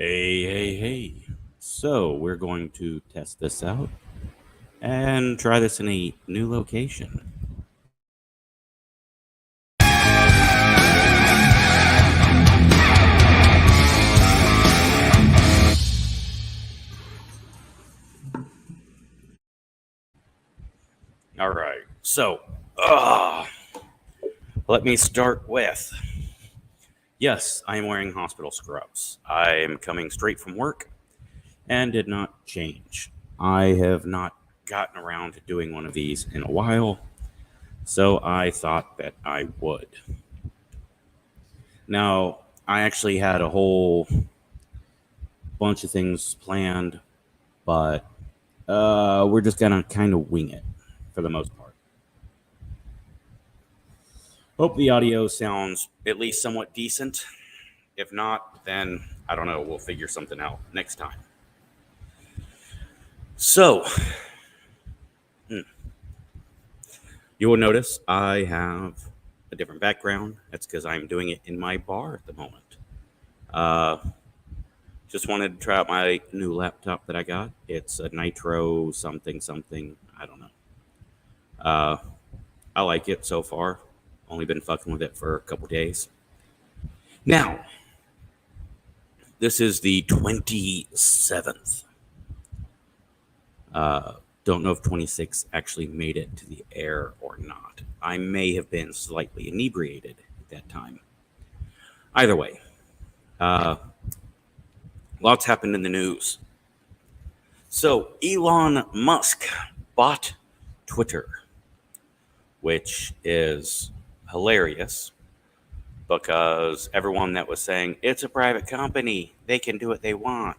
Hey. So, we're going to test this out and try this in a new location. All right. So, let me start with yes, I am wearing hospital scrubs. I am coming straight from work and did not change. I have not gotten around to doing one of these in a while, so I thought that I would. Now, I actually had a whole bunch of things planned, but we're just gonna kind of wing it for the most part. Hope the audio sounds at least somewhat decent. If not, then I don't know. We'll figure something out next time. So, you will notice I have a different background. That's because I'm doing it in my bar at the moment. Uh, just wanted to try out my new laptop that I got. It's a Nitro something something. I don't know. Uh, I like it so far. Only been fucking with it for a couple days. Now, this is the 27th. Don't know if 26 actually made it to the air or not. I may have been slightly inebriated at that time. Either way, lots happened in the news. So, Elon Musk bought Twitter, which is hilarious because everyone that was saying it's a private company, they can do what they want,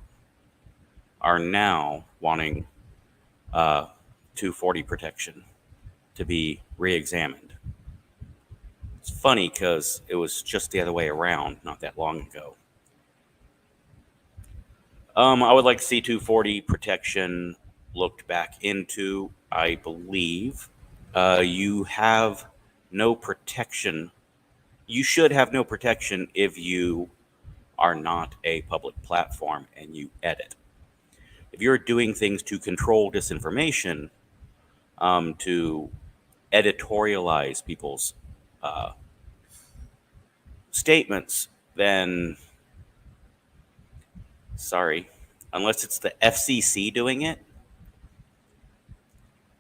are now wanting 240 protection to be re-examined. It's funny because it was just the other way around not that long ago. I would like to see 240 protection looked back into. I believe you have no protection. You should have no protection if you are not a public platform and you edit. If you're doing things to control disinformation, to editorialize people's statements, then sorry, unless it's the FCC doing it,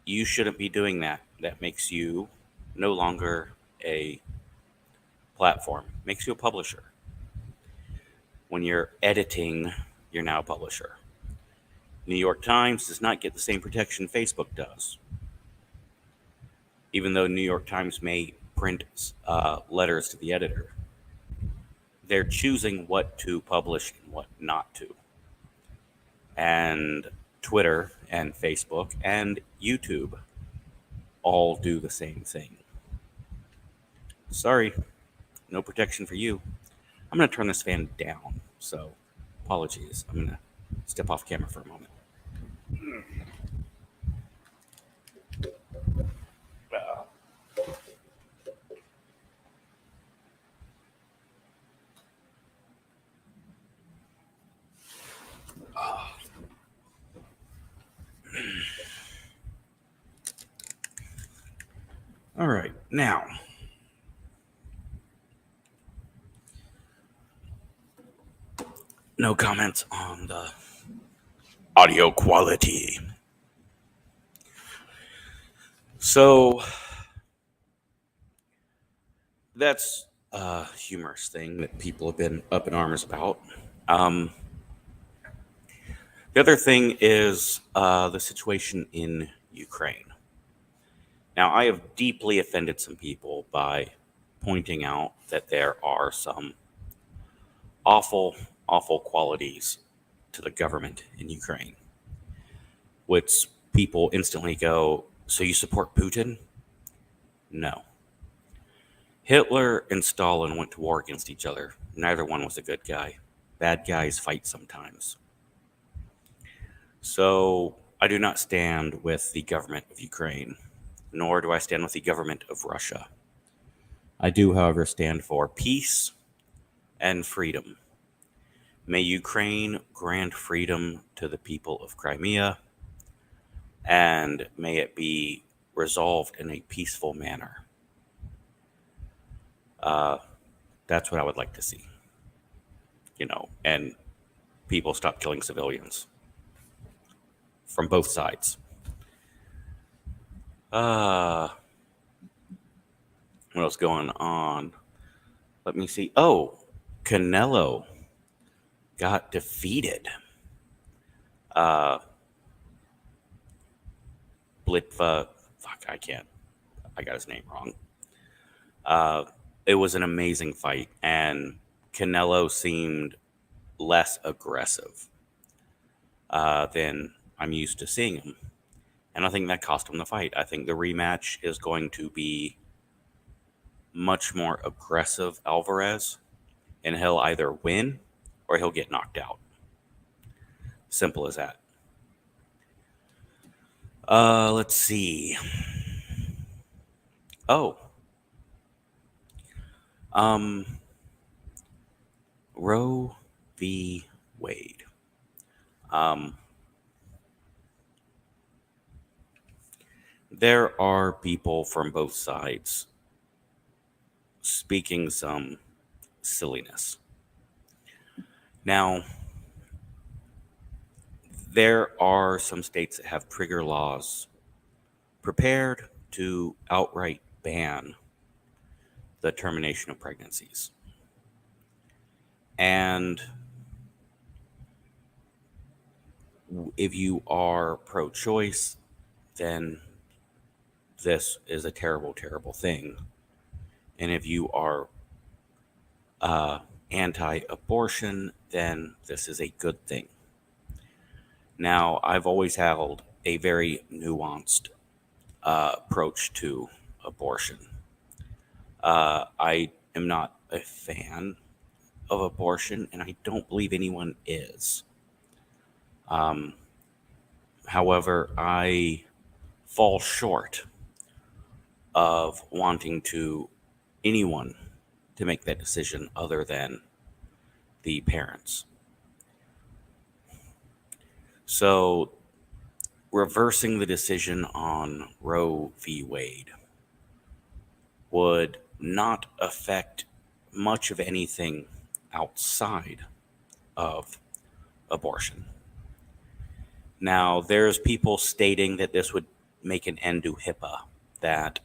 you shouldn't be doing that. That makes you no longer a platform, makes you a publisher. When you're editing, you're now a publisher. New York Times does not get the same protection Facebook does. Even though New York Times may print letters to the editor, they're choosing what to publish and what not to. And Twitter and Facebook and YouTube all do the same thing. Sorry, no protection for you. I'm going to turn this fan down, so apologies. I'm going to step off camera for a moment. All right, now, no comments on the audio quality. So, that's a humorous thing that people have been up in arms about. The other thing is the situation in Ukraine. Now, I have deeply offended some people by pointing out that there are some awful, awful qualities to the government in Ukraine, which people instantly go, so you support Putin? No. Hitler and Stalin went to war against each other. Neither one was a good guy. Bad guys fight sometimes. So I do not stand with the government of Ukraine, nor do I stand with the government of Russia. I do, however, stand for peace and freedom. May Ukraine grant freedom to the people of Crimea, and may it be resolved in a peaceful manner. Uh, that's what I would like to see, and people stop killing civilians from both sides. What else going on? Let me see. Oh, Canelo got defeated. Uh, Blitva, fuck, I can't. I got his name wrong. It was an amazing fight, and Canelo seemed less aggressive than I'm used to seeing him. And I think that cost him the fight. I think the rematch is going to be much more aggressive Alvarez, and he'll either win or he'll get knocked out. Simple as that. Let's see. Oh. Roe v. Wade. There are people from both sides speaking some silliness. Now, there are some states that have trigger laws prepared to outright ban the termination of pregnancies. And if you are pro-choice, then this is a terrible, terrible thing. And if you are anti-abortion, then this is a good thing. Now, I've always held a very nuanced approach to abortion. I am not a fan of abortion, and I don't believe anyone is. However, I fall short of wanting anyone to make that decision other than the parents. So, reversing the decision on Roe v. Wade would not affect much of anything outside of abortion. Now, there's people stating that this would make an end to HIPAA, that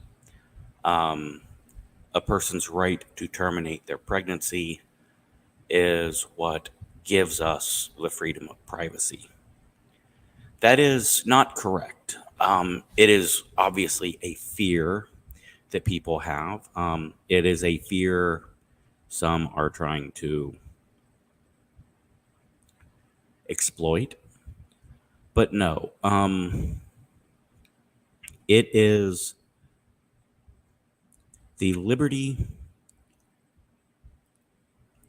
a person's right to terminate their pregnancy is what gives us the freedom of privacy. That is not correct. It is obviously a fear that people have. It is a fear some are trying to exploit. But no, it is the liberty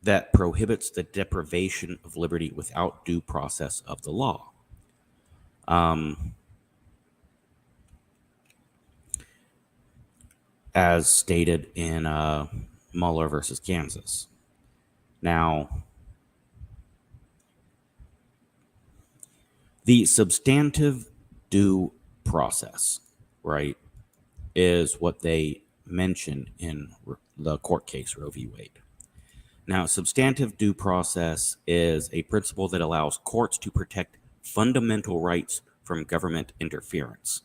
that prohibits the deprivation of liberty without due process of the law. As stated in Mueller versus Kansas. Now, the substantive due process, right, is what they mentioned in the court case Roe v. Wade. Now, substantive due process is a principle that allows courts to protect fundamental rights from government interference,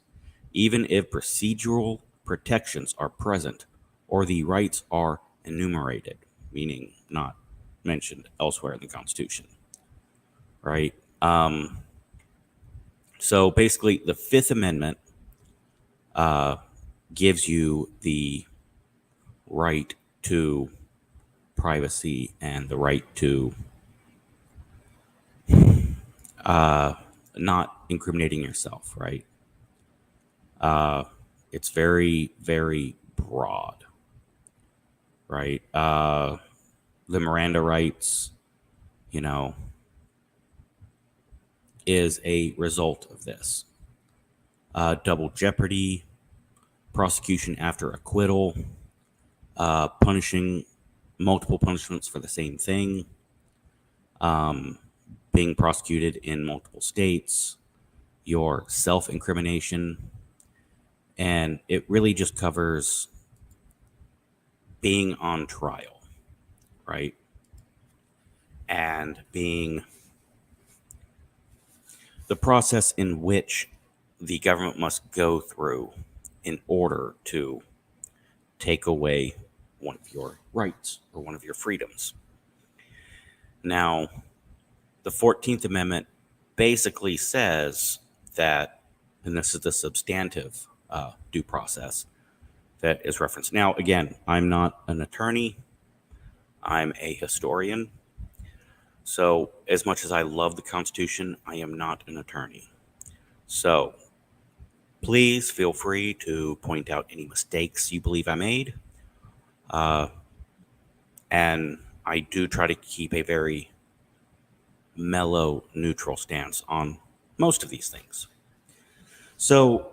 even if procedural protections are present or the rights are enumerated, meaning not mentioned elsewhere in the Constitution, right? So basically, the Fifth Amendment gives you the right to privacy and the right to not incriminating yourself, right? It's very, very broad, right? The Miranda rights, is a result of this. Double jeopardy, prosecution after acquittal, punishing multiple punishments for the same thing, um, being prosecuted in multiple states, your self-incrimination, and it really just covers being on trial, right? And being the process in which the government must go through in order to take away one of your rights or one of your freedoms. Now, the 14th Amendment basically says that, and this is the substantive due process that is referenced. Now, again, I'm not an attorney, I'm a historian. So, as much as I love the Constitution, I am not an attorney. So, please feel free to point out any mistakes you believe I made. And I do try to keep a very mellow, neutral stance on most of these things. So,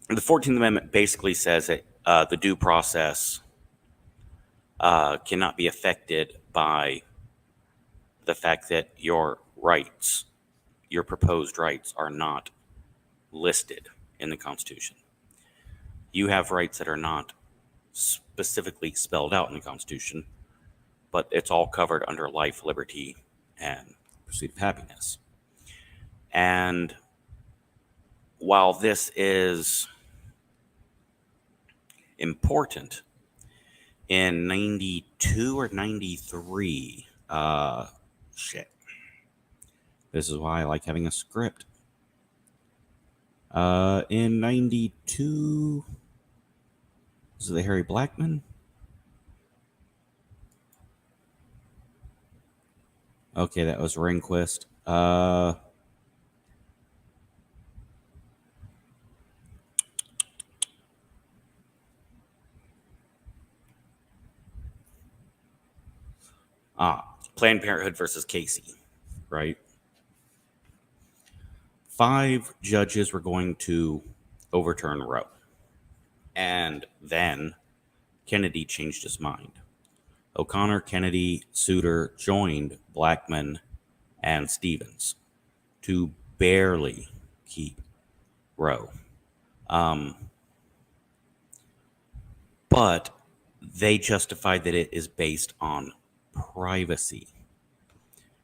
the 14th Amendment basically says that the due process cannot be affected by the fact that your rights, your proposed rights, are not listed in the Constitution. You have rights that are not specifically spelled out in the Constitution, but it's all covered under life, liberty, and pursuit of happiness. And while this is important, in 92 or 93, this is why I like having a script. In 92, was it the Harry Blackman? Okay, that was Rehnquist. Planned Parenthood versus Casey, right? 5 judges were going to overturn Roe. And then Kennedy changed his mind. O'Connor, Kennedy, Souter joined Blackmun and Stevens to barely keep Roe. But they justified that it is based on privacy.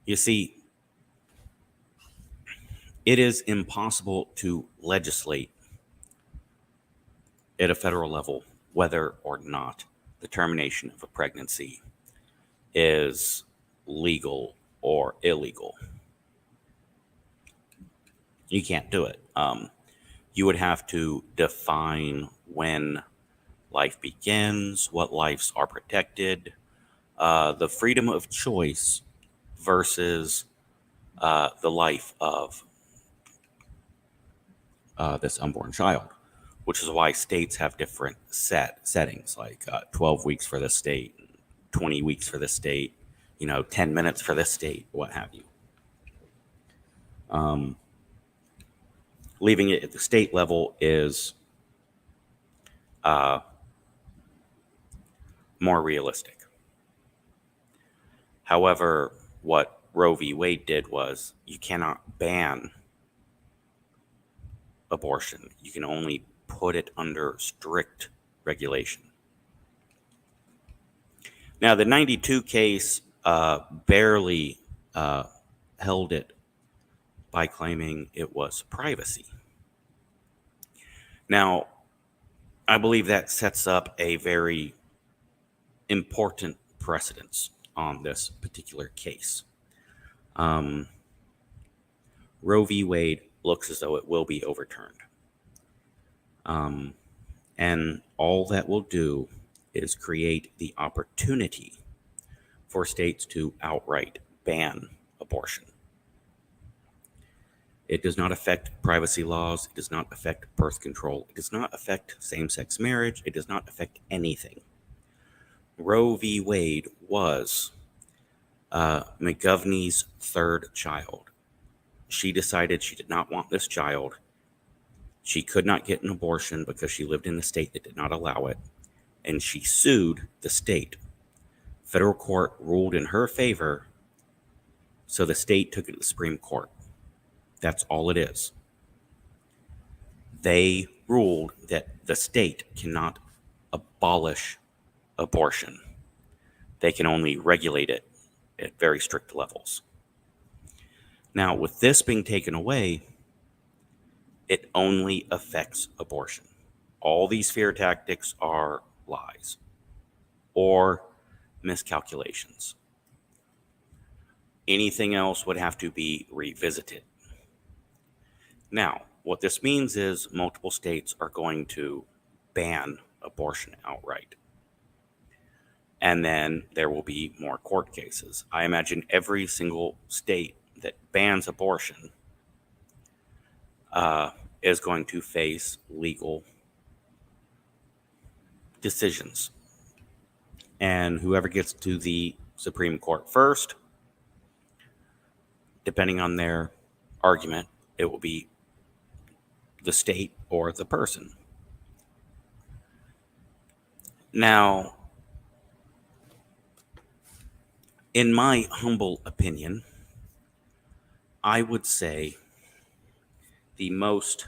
You see, it is impossible to legislate at a federal level whether or not the termination of a pregnancy is legal or illegal. You can't do it. You would have to define when life begins, what lives are protected, the freedom of choice versus the life of this unborn child, which is why states have different settings, like 12 weeks for this state, 20 weeks for this state, 10 minutes for this state, what have you. Leaving it at the state level is more realistic. However, what Roe v. Wade did was you cannot ban abortion. You can only put it under strict regulation. Now, the 92 case barely held it by claiming it was privacy. Now, I believe that sets up a very important precedence on this particular case. Roe v. Wade looks as though it will be overturned. And all that will do is create the opportunity for states to outright ban abortion. It does not affect privacy laws. It does not affect birth control. It does not affect same-sex marriage. It does not affect anything. Roe v. Wade was McGovney's third child. She decided she did not want this child. She could not get an abortion because she lived in the state that did not allow it, and she sued the state. Federal court ruled in her favor, So the state took it to the Supreme Court. That's all it is. They ruled that the state cannot abolish abortion. They can only regulate it at very strict levels. Now, with this being taken away, it only affects abortion. All these fear tactics are lies or miscalculations. Anything else would have to be revisited. Now, what this means is multiple states are going to ban abortion outright. And then there will be more court cases. I imagine every single state that bans abortion is going to face legal decisions. And whoever gets to the Supreme Court first, depending on their argument, it will be the state or the person. Now, in my humble opinion, I would say the most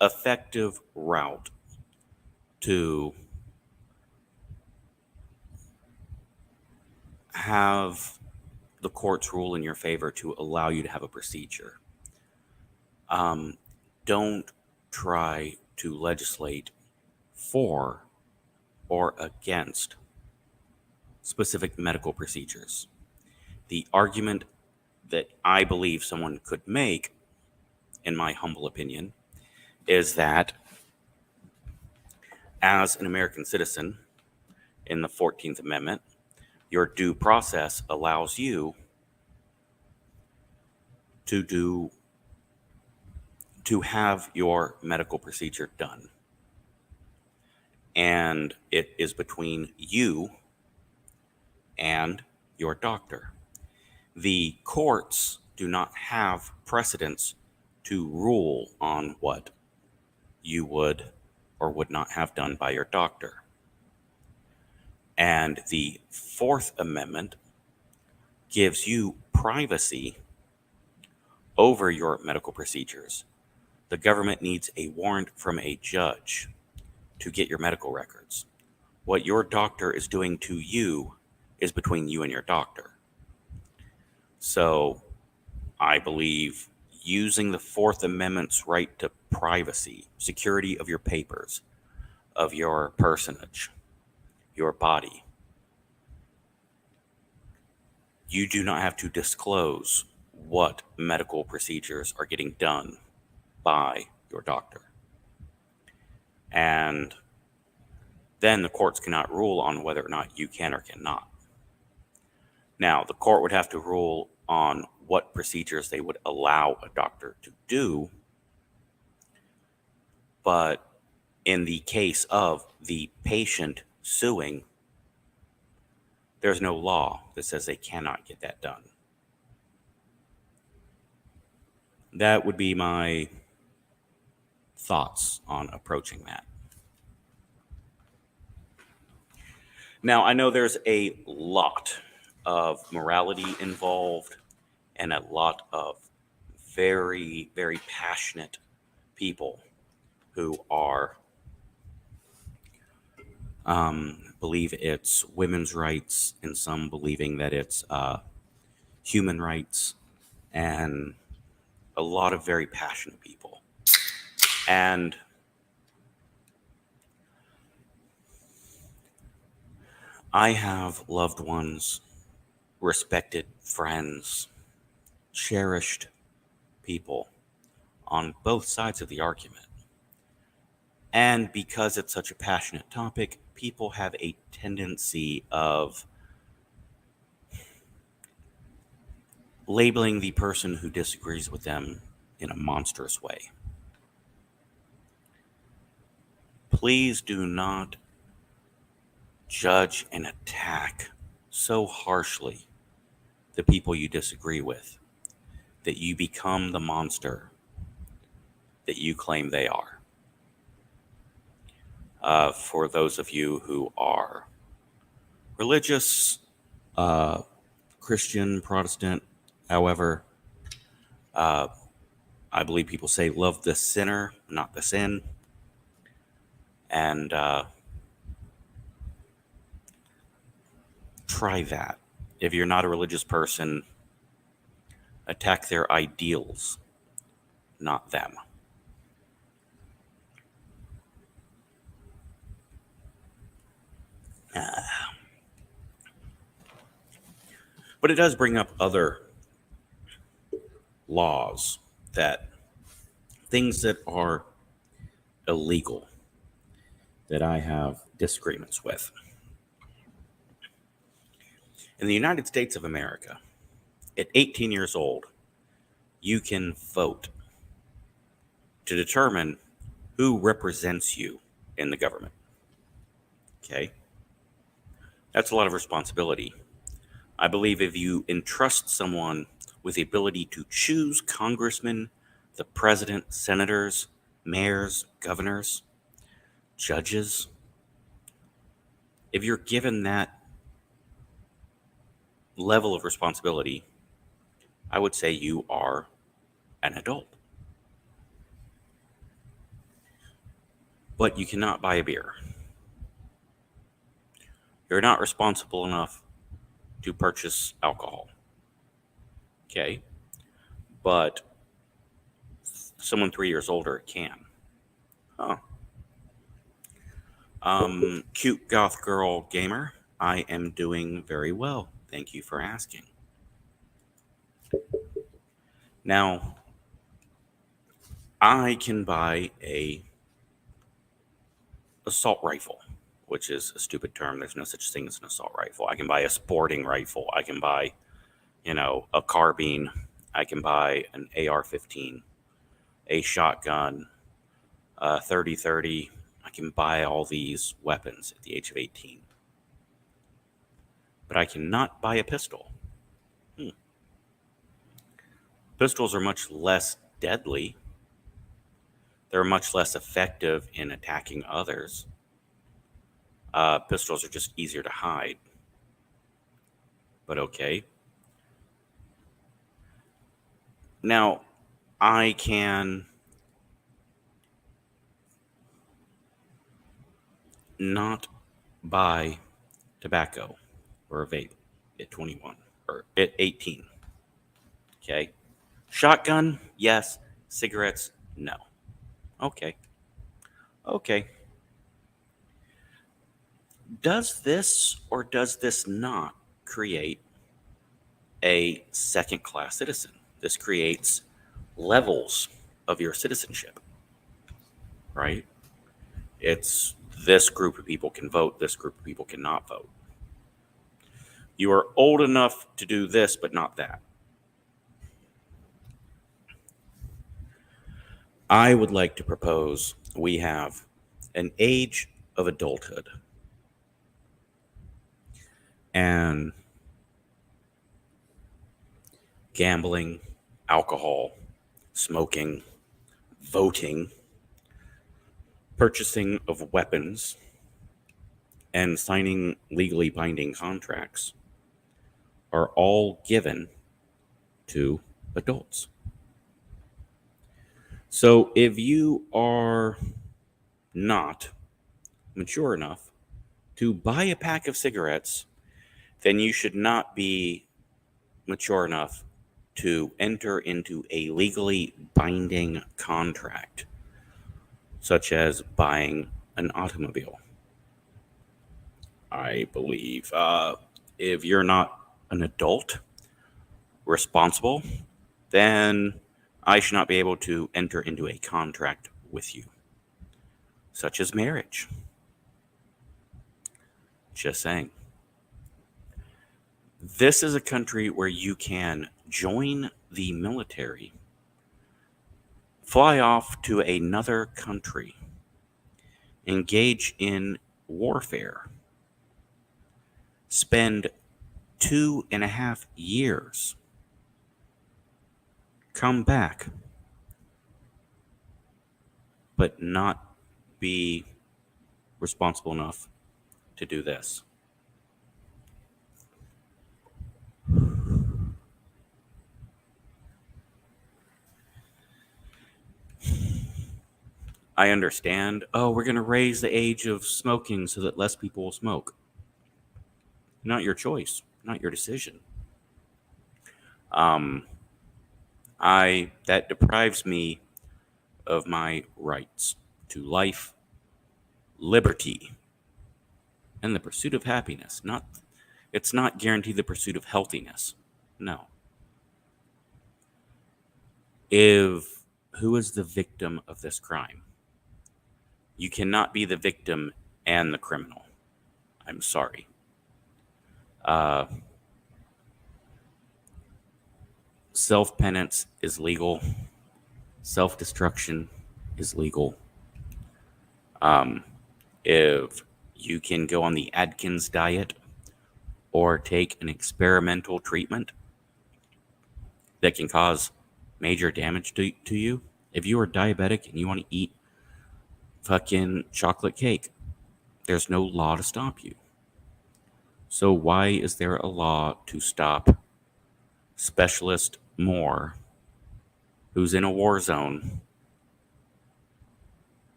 effective route to have the courts rule in your favor to allow you to have a procedure. Don't try to legislate for or against specific medical procedures. The argument that I believe someone could make, in my humble opinion, is that as an American citizen in the 14th Amendment, your due process allows you to have your medical procedure done. And it is between you and your doctor. The courts do not have precedence to rule on what you would or would not have done by your doctor. And the Fourth Amendment gives you privacy over your medical procedures. The government needs a warrant from a judge to get your medical records. What your doctor is doing to you is between you and your doctor. So I believe using the Fourth Amendment's right to privacy, security of your papers, of your personage, your body, you do not have to disclose what medical procedures are getting done by your doctor. And then the courts cannot rule on whether or not you can or cannot. Now, the court would have to rule on what procedures they would allow a doctor to do. But in the case of the patient suing, there's no law that says they cannot get that done. That would be my thoughts on approaching that. Now, I know there's a lot of morality involved and a lot of very, very passionate people who are believe it's women's rights, and some believing that it's human rights, and a lot of very passionate people. And I have loved ones, respected friends, cherished people on both sides of the argument. And because it's such a passionate topic, people have a tendency of labeling the person who disagrees with them in a monstrous way. Please do not judge and attack so harshly the people you disagree with that you become the monster that you claim they are. For those of you who are religious, Christian, Protestant. However, I believe people say love the sinner, not the sin. And try that. If you're not a religious person, attack their ideals, not them. But it does bring up other laws, that things that are illegal that I have disagreements with. In the United States of America, at 18 years old, you can vote to determine who represents you in the government. Okay? That's a lot of responsibility. I believe if you entrust someone with the ability to choose congressmen, the president, senators, mayors, governors, judges, if you're given that level of responsibility, I would say you are an adult. But you cannot buy a beer. You're not responsible enough to purchase alcohol. Okay? But someone 3 years older can. Huh. Cute goth girl gamer, I am doing very well. Thank you for asking. Now, I can buy a assault rifle, which is a stupid term. There's no such thing as an assault rifle. I can buy a sporting rifle. I can buy, a carbine. I can buy an AR-15, a shotgun, a 30-30. I can buy all these weapons at the age of 18. But I cannot buy a pistol. Pistols are much less deadly. They're much less effective in attacking others. Pistols are just easier to hide. But okay. Now, I can not buy tobacco or a vape at 21 or at 18. Okay. Shotgun, yes. Cigarettes, no. Okay. Okay. Does this or does this not create a second class citizen? This creates levels of your citizenship, right? It's this group of people can vote, this group of people cannot vote. You are old enough to do this, but not that. I would like to propose we have an age of adulthood. And gambling, alcohol, smoking, voting, purchasing of weapons, and signing legally binding contracts are all given to adults. So if you are not mature enough to buy a pack of cigarettes, then you should not be mature enough to enter into a legally binding contract, such as buying an automobile. I believe if you're not an adult responsible, then I should not be able to enter into a contract with you, such as marriage. Just saying. This is a country where you can join the military, fly off to another country, engage in warfare, spend 2.5 years, come back, but not be responsible enough to do this. I understand, oh, we're going to raise the age of smoking so that less people will smoke. Not your choice, not your decision. Um, that deprives me of my rights to life, liberty, and the pursuit of happiness. It's not guaranteed the pursuit of healthiness. No. If Who is the victim of this crime? You cannot be the victim and the criminal. I'm sorry. Uh, Self-penance is legal. Self-destruction is legal. If you can go on the Atkins diet or take an experimental treatment that can cause major damage to you, if you are diabetic and you want to eat fucking chocolate cake, there's no law to stop you. So why is there a law to stop Specialist Moore, who's in a war zone,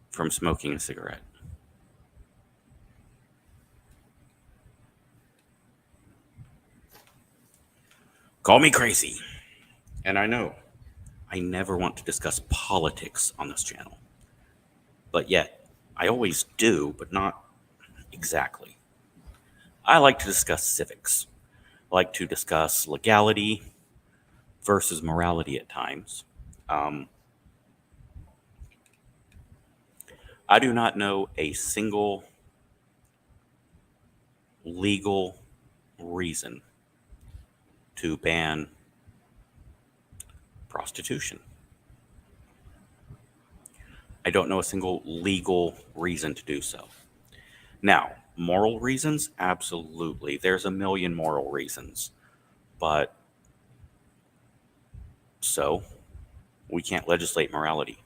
from smoking a cigarette? Call me crazy. And I know I never want to discuss politics on this channel. But yet, I always do, but not exactly. I like to discuss civics. I like to discuss legality versus morality at times. Um, I do not know a single legal reason to ban prostitution. I don't know a single legal reason to do so. Now, moral reasons? Absolutely. There's a million moral reasons. But so, we can't legislate morality.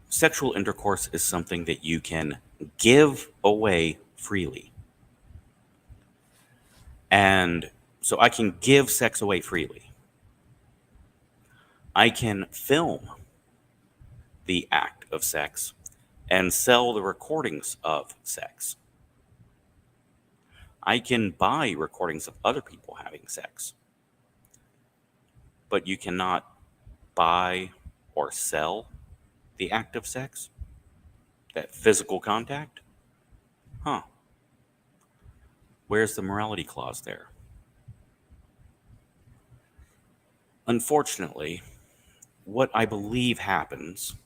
Sexual intercourse is something that you can give away freely. And so I can give sex away freely. I can film the act of sex and sell the recordings of sex. I can buy recordings of other people having sex. But you cannot buy or sell the act of sex? That physical contact? Huh. Where's the morality clause there? Unfortunately, what I believe happens,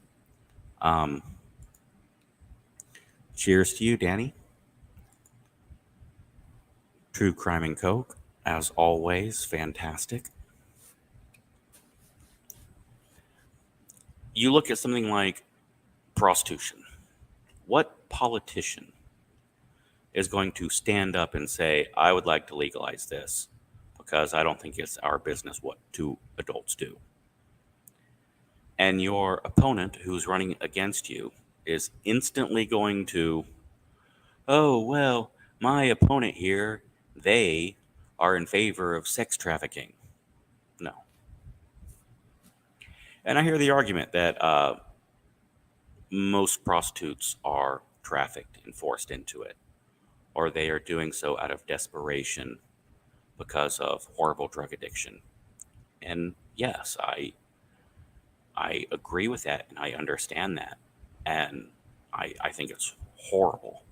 um, cheers to you, Danny. True Crime and Coke, as always, fantastic. You look at something like prostitution. What politician is going to stand up and say, I would like to legalize this because I don't think it's our business what two adults do? And your opponent who's running against you is instantly going to, oh, well, my opponent here, they are in favor of sex trafficking. No. And I hear the argument that most prostitutes are trafficked and forced into it, or they are doing so out of desperation because of horrible drug addiction. And yes, I agree with that and I understand that. And I think it's horrible.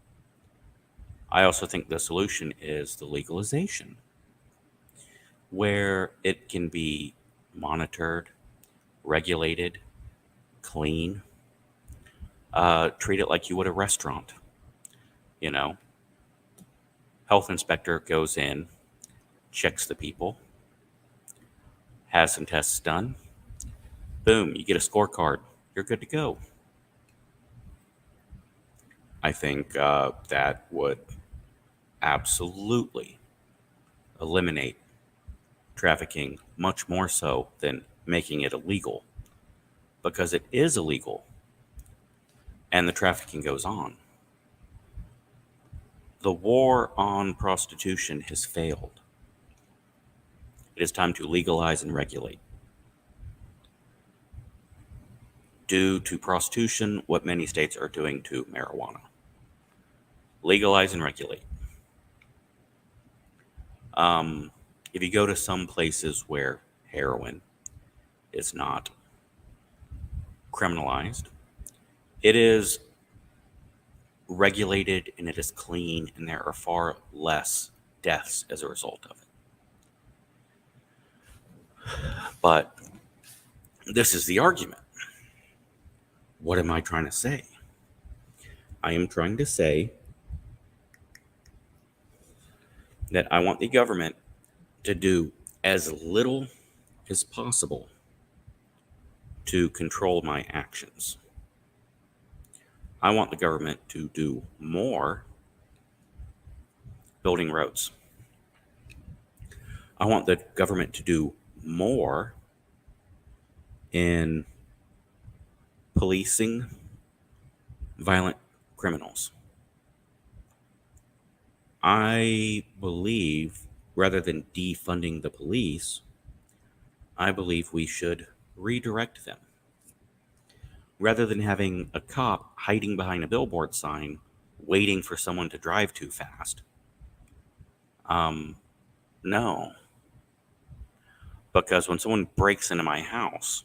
I also think the solution is the legalization, where it can be monitored, regulated, clean. Treat it like you would a restaurant. You know, health inspector goes in, checks the people, has some tests done. Boom, you get a scorecard. You're good to go. I think that would absolutely eliminate trafficking much more so than making it illegal, because it is illegal and the trafficking goes on. The war on prostitution has failed. It is time to legalize and regulate. do to prostitution what many states are doing to marijuana: legalize and regulate. If you go to some places where heroin is not criminalized, it is regulated and it is clean, and there are far less deaths as a result of it. But this is the argument. What am I trying to say? I am trying to say that I want the government to do as little as possible to control my actions. I want the government to do more building roads. I want the government to do more in policing violent criminals. I believe, rather than defunding the police, I believe we should redirect them. Rather than having a cop hiding behind a billboard sign waiting for someone to drive too fast. No. Because when someone breaks into my house,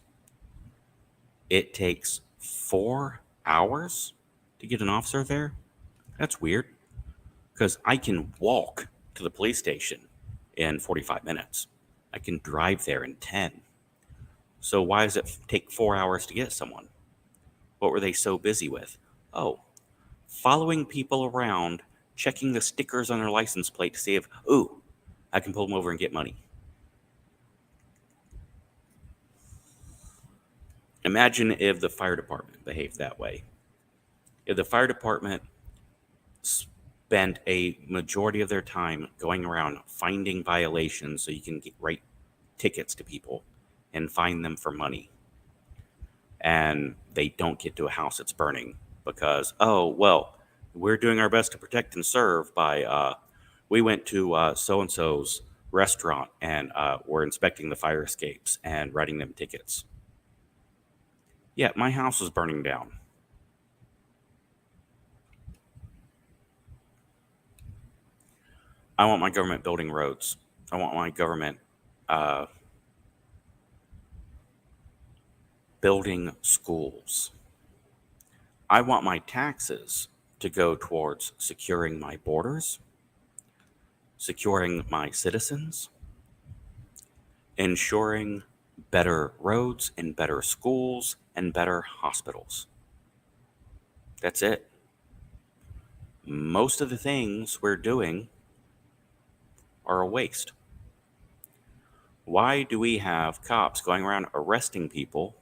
it takes 4 hours to get an officer there. That's weird. Because I can walk to the police station in 45 minutes. I can drive there in 10. So why does it take 4 hours to get someone? What were they so busy with? Oh, following people around, checking the stickers on their license plate to see if, ooh, I can pull them over and get money. Imagine if the fire department behaved that way. If the fire department spent a majority of their time going around finding violations so you can write tickets to people and fine them for money, and they don't get to a house that's burning because, oh, well, we're doing our best to protect and serve by, we went to so-and-so's restaurant and we're inspecting the fire escapes and writing them tickets. Yeah, my house was burning down. I want my government building roads. I want my government building schools. I want my taxes to go towards securing my borders, securing my citizens, ensuring better roads and better schools and better hospitals. That's it. Most of the things we're doing are a waste. Why do we have cops going around arresting people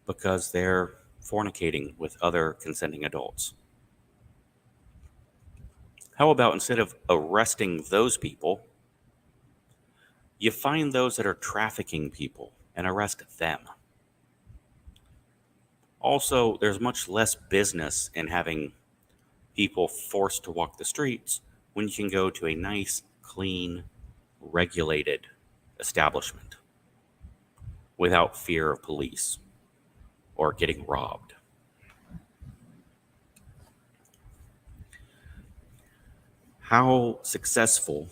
because they're fornicating with other consenting adults? How about instead of arresting those people, you find those that are trafficking people and arrest them? Also, there's much less business in having people forced to walk the streets when you can go to a nice, clean, regulated establishment without fear of police or getting robbed. How successful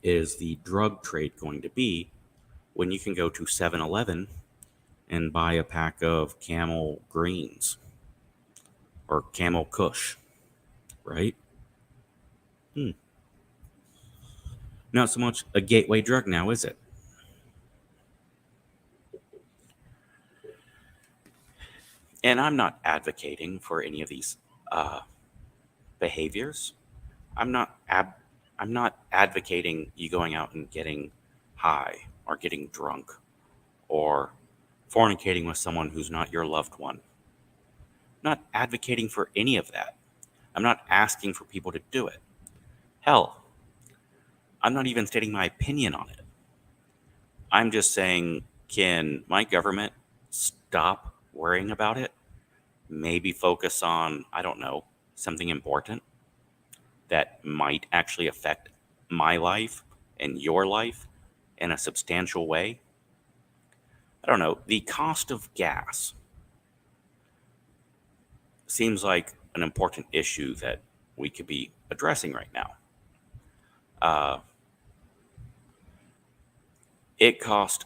is the drug trade going to be when you can go to 7-Eleven and buy a pack of Camel Greens or Camel Kush, right? Not so much a gateway drug now, is it? And I'm not advocating for any of these behaviors. I'm not advocating you going out and getting high or getting drunk or fornicating with someone who's not your loved one. I'm not advocating for any of that. I'm not asking for people to do it. Hell, I'm not even stating my opinion on it. I'm just saying, can my government stop worrying about it? Maybe focus on, I don't know, something important that might actually affect my life and your life in a substantial way. I don't know, the cost of gas seems like an important issue that we could be addressing right now. It cost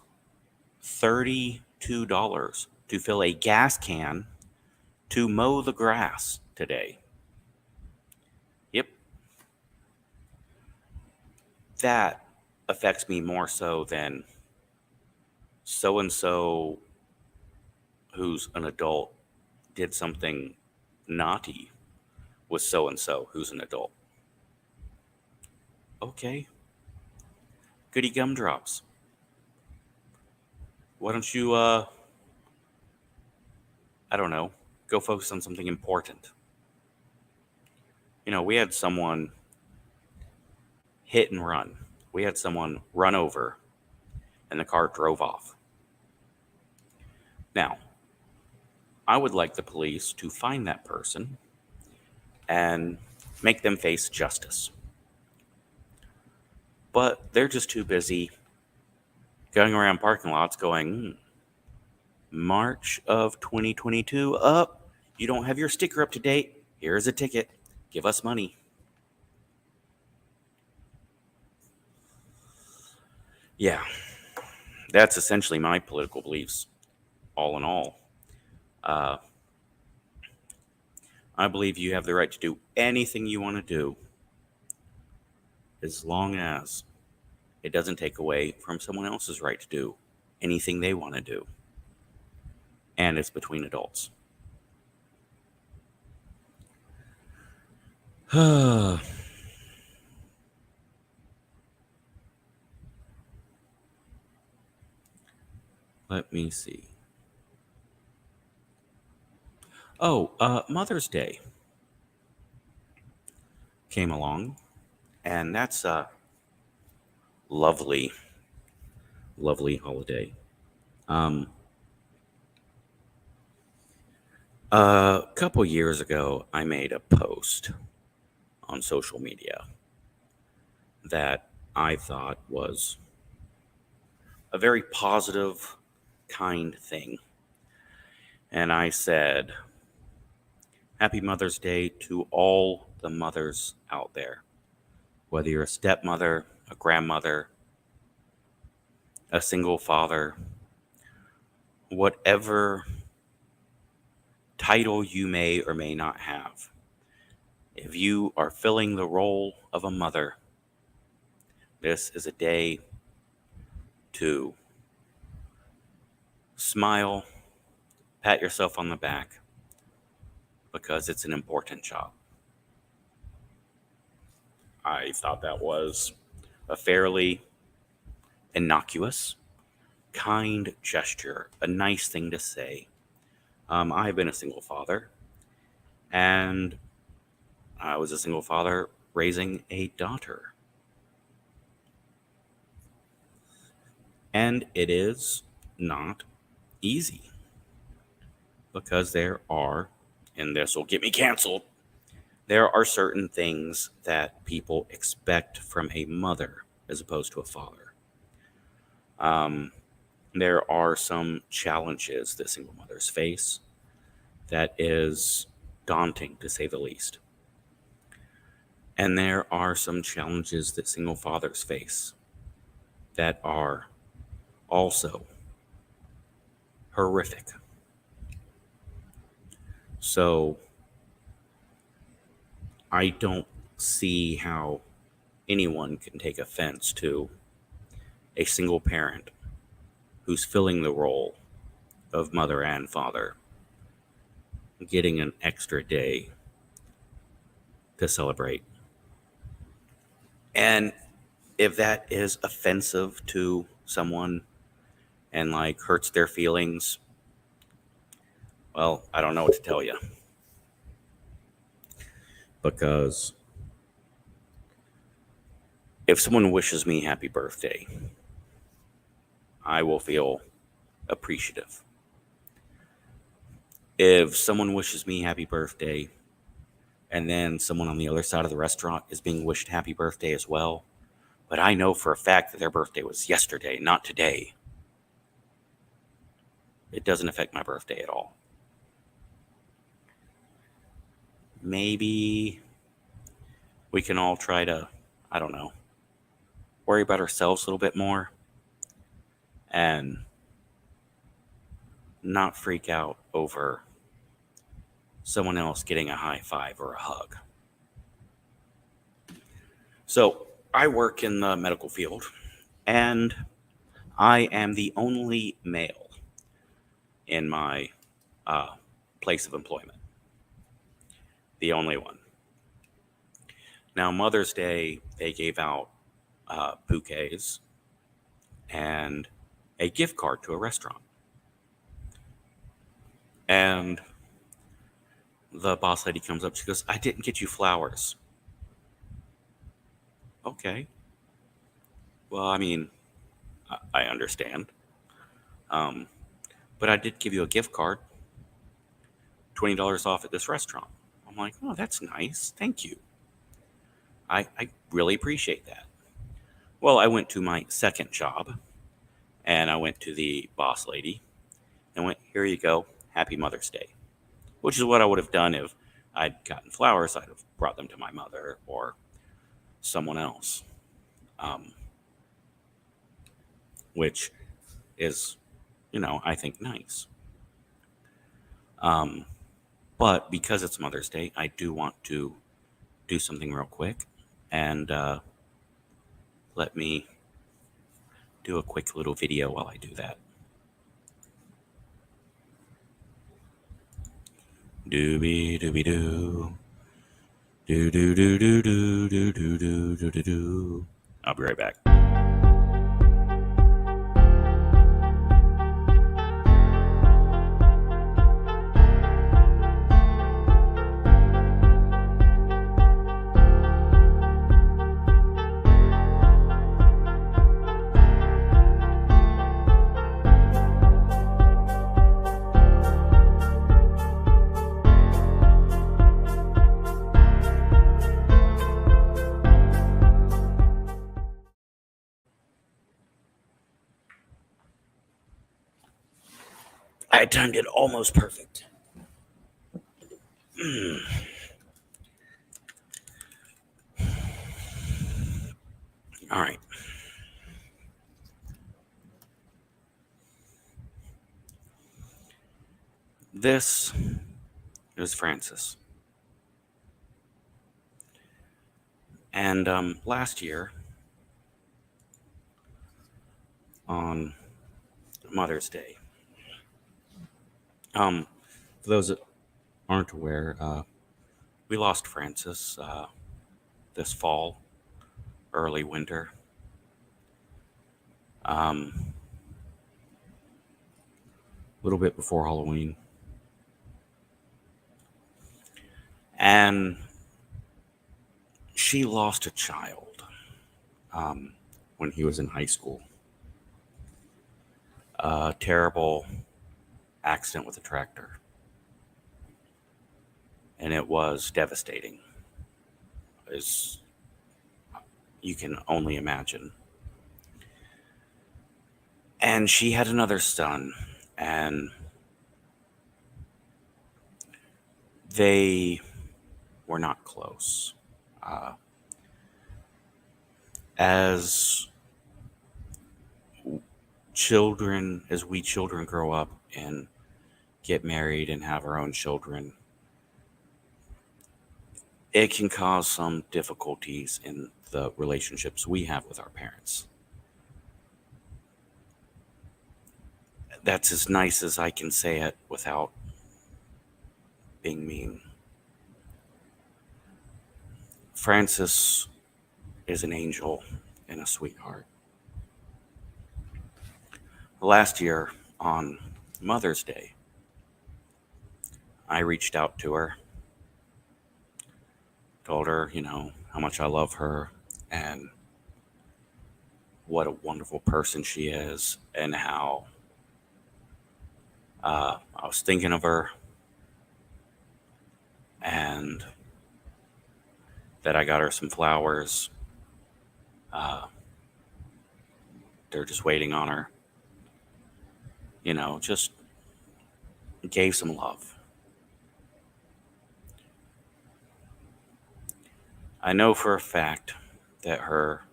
$32 to fill a gas can to mow the grass today. Yep. That affects me more so than so and so who's an adult did something naughty with so and so who's an adult. Okay. Goody gumdrops. Why don't you, I don't know, go focus on something important? We had someone hit and run. We had someone run over, and the car drove off. Now, I would like the police to find that person and make them face justice. But they're just too busy going around parking lots going, March of 2022, up. You don't have your sticker up to date. Here's a ticket. Give us money. Yeah, that's essentially my political beliefs, all in all. I believe you have the right to do anything you want to do as long as it doesn't take away from someone else's right to do anything they want to do. And it's between adults. Let me see. Mother's Day came along, and that's a lovely, lovely holiday. A couple years ago, I made a post on social media that I thought was a very positive, kind thing. And I said, Happy Mother's Day to all the mothers out there. Whether you're a stepmother, a grandmother, a single father, whatever title you may or may not have, if you are filling the role of a mother, this is a day to smile, pat yourself on the back, because it's an important job. I thought that was a fairly innocuous, kind gesture, a nice thing to say. I've been a single father, and I was a single father raising a daughter. And it is not easy, because there are, and this will get me canceled, there are certain things that people expect from a mother as opposed to a father. There are some challenges that single mothers face that is daunting, to say the least. And there are some challenges that single fathers face that are also horrific. So I don't see how anyone can take offense to a single parent who's filling the role of mother and father getting an extra day to celebrate. And if that is offensive to someone and hurts their feelings, well, I don't know what to tell you. Because if someone wishes me happy birthday, I will feel appreciative. If someone wishes me happy birthday, and then someone on the other side of the restaurant is being wished happy birthday as well, but I know for a fact that their birthday was yesterday, not today, it doesn't affect my birthday at all. maybe we can all try to, I don't know, worry about ourselves a little bit more and not freak out over someone else getting a high five or a hug. So I work in the medical field, and I am the only male in my place of employment. The only one. Now, Mother's Day, they gave out bouquets and a gift card to a restaurant. And the boss lady comes up, she goes, "I didn't get you flowers." Okay. Well, I mean, I understand. Um, but I did give you a gift card, $20 off at this restaurant. I'm like, "Oh, that's nice. Thank you. I really appreciate that." Well, I went to my second job, and I went to the boss lady and went, "Here you go. Happy Mother's Day." Which is what I would have done if I'd gotten flowers. I'd have brought them to my mother or someone else, which is, I think nice. But because it's Mother's Day, I do want to do something real quick. And let me do a quick little video while I do that. Doobie doobie doo. Do do do do do do do do do do do. I'll be right back. I timed it almost perfect. All right. This is Francis. And last year, on Mother's Day, for those that aren't aware, we lost Francis this fall, early winter. A little bit before Halloween. And she lost a child when he was in high school. A terrible accident with a tractor. And it was devastating, as you can only imagine. And she had another son, and they were not close. As we children grow up and get married and have our own children, it can cause some difficulties in the relationships we have with our parents. That's as nice as I can say it without being mean. Francis is an angel and a sweetheart. Last year on Mother's Day, I reached out to her, told her, how much I love her and what a wonderful person she is, and how I was thinking of her, and that I got her some flowers. They're just waiting on her. Just gave some love. I know for a fact that her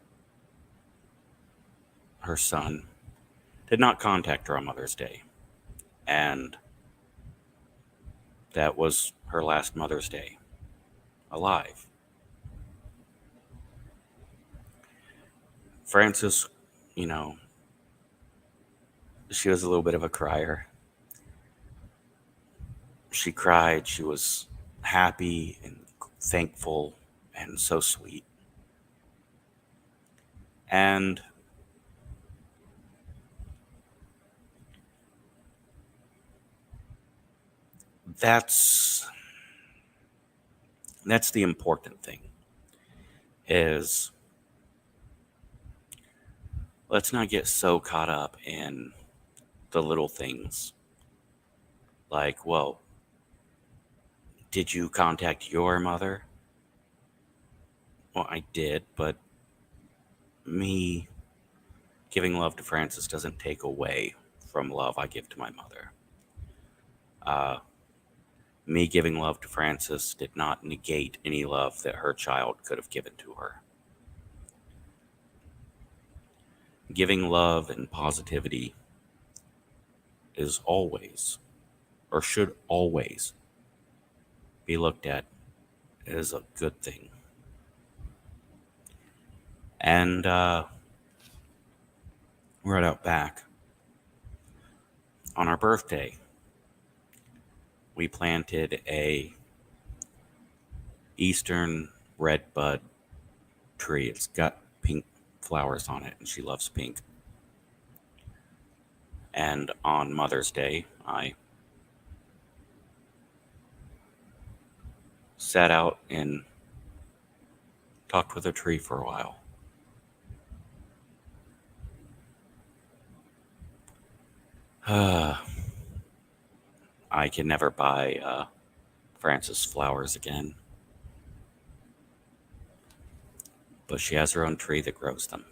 son did not contact her on Mother's Day, and that was her last Mother's Day alive. Frances, you know, she was a little bit of a crier. She cried. She was happy and thankful and so sweet. And that's the important thing, is let's not get so caught up in the little things. Like, well, did you contact your mother? Well, I did, but me giving love to Frances doesn't take away from love I give to my mother. Me giving love to Frances did not negate any love that her child could have given to her. Giving love and positivity is always, or should always, be looked at as a good thing. And right out back, on our birthday, we planted a eastern redbud tree. It's got pink flowers on it, and she loves pink. And on Mother's Day, I sat out and talked with a tree for a while. I can never buy Frances flowers again, but she has her own tree that grows them.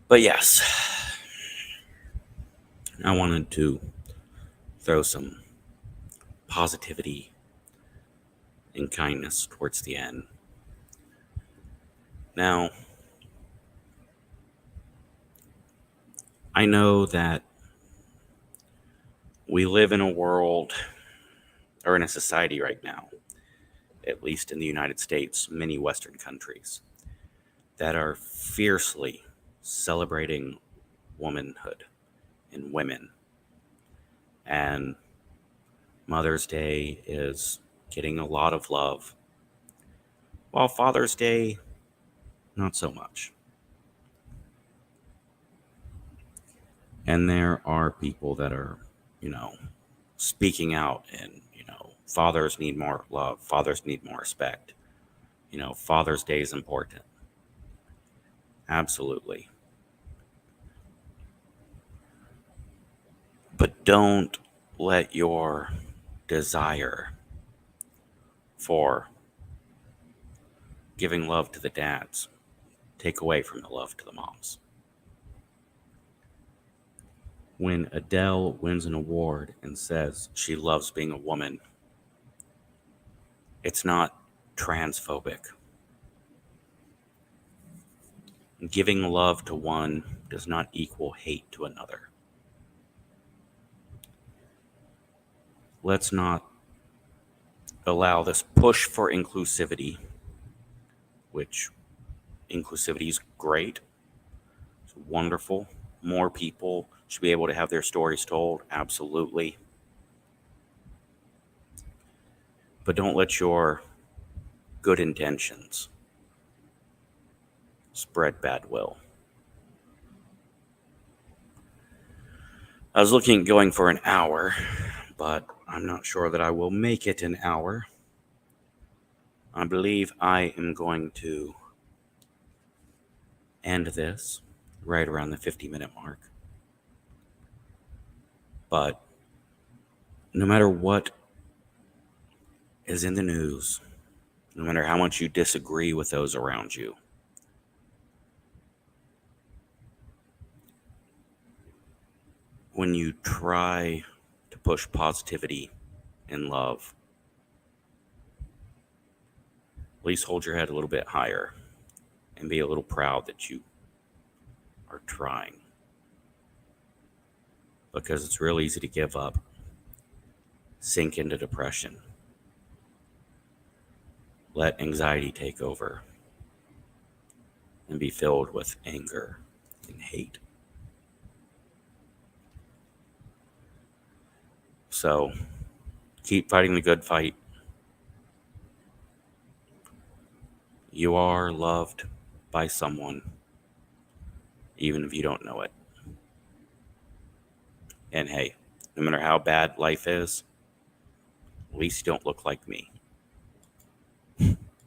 But yes, I wanted to throw some positivity and kindness towards the end. Now, I know that we live in a world, or in a society right now, at least in the United States, many Western countries, that are fiercely celebrating womanhood and women. And Mother's Day is getting a lot of love, while Father's Day, not so much. And there are people that are, speaking out, and, fathers need more love, fathers need more respect. Father's Day is important. Absolutely. But don't let your desire for giving love to the dads take away from the love to the moms. When Adele wins an award and says she loves being a woman, it's not transphobic. Giving love to one does not equal hate to another. Let's not allow this push for inclusivity, which inclusivity is great, it's wonderful. More people should be able to have their stories told, absolutely. But don't let your good intentions spread bad will. I was looking at going for an hour, but I'm not sure that I will make it an hour. I believe I am going to end this right around the 50-minute mark. But no matter what is in the news, no matter how much you disagree with those around you, when you try to push positivity and love, at least hold your head a little bit higher and be a little proud that you are trying. Because it's real easy to give up, sink into depression, let anxiety take over, and be filled with anger and hate. So keep fighting the good fight. You are loved by someone, even if you don't know it. And hey, no matter how bad life is, at least you don't look like me.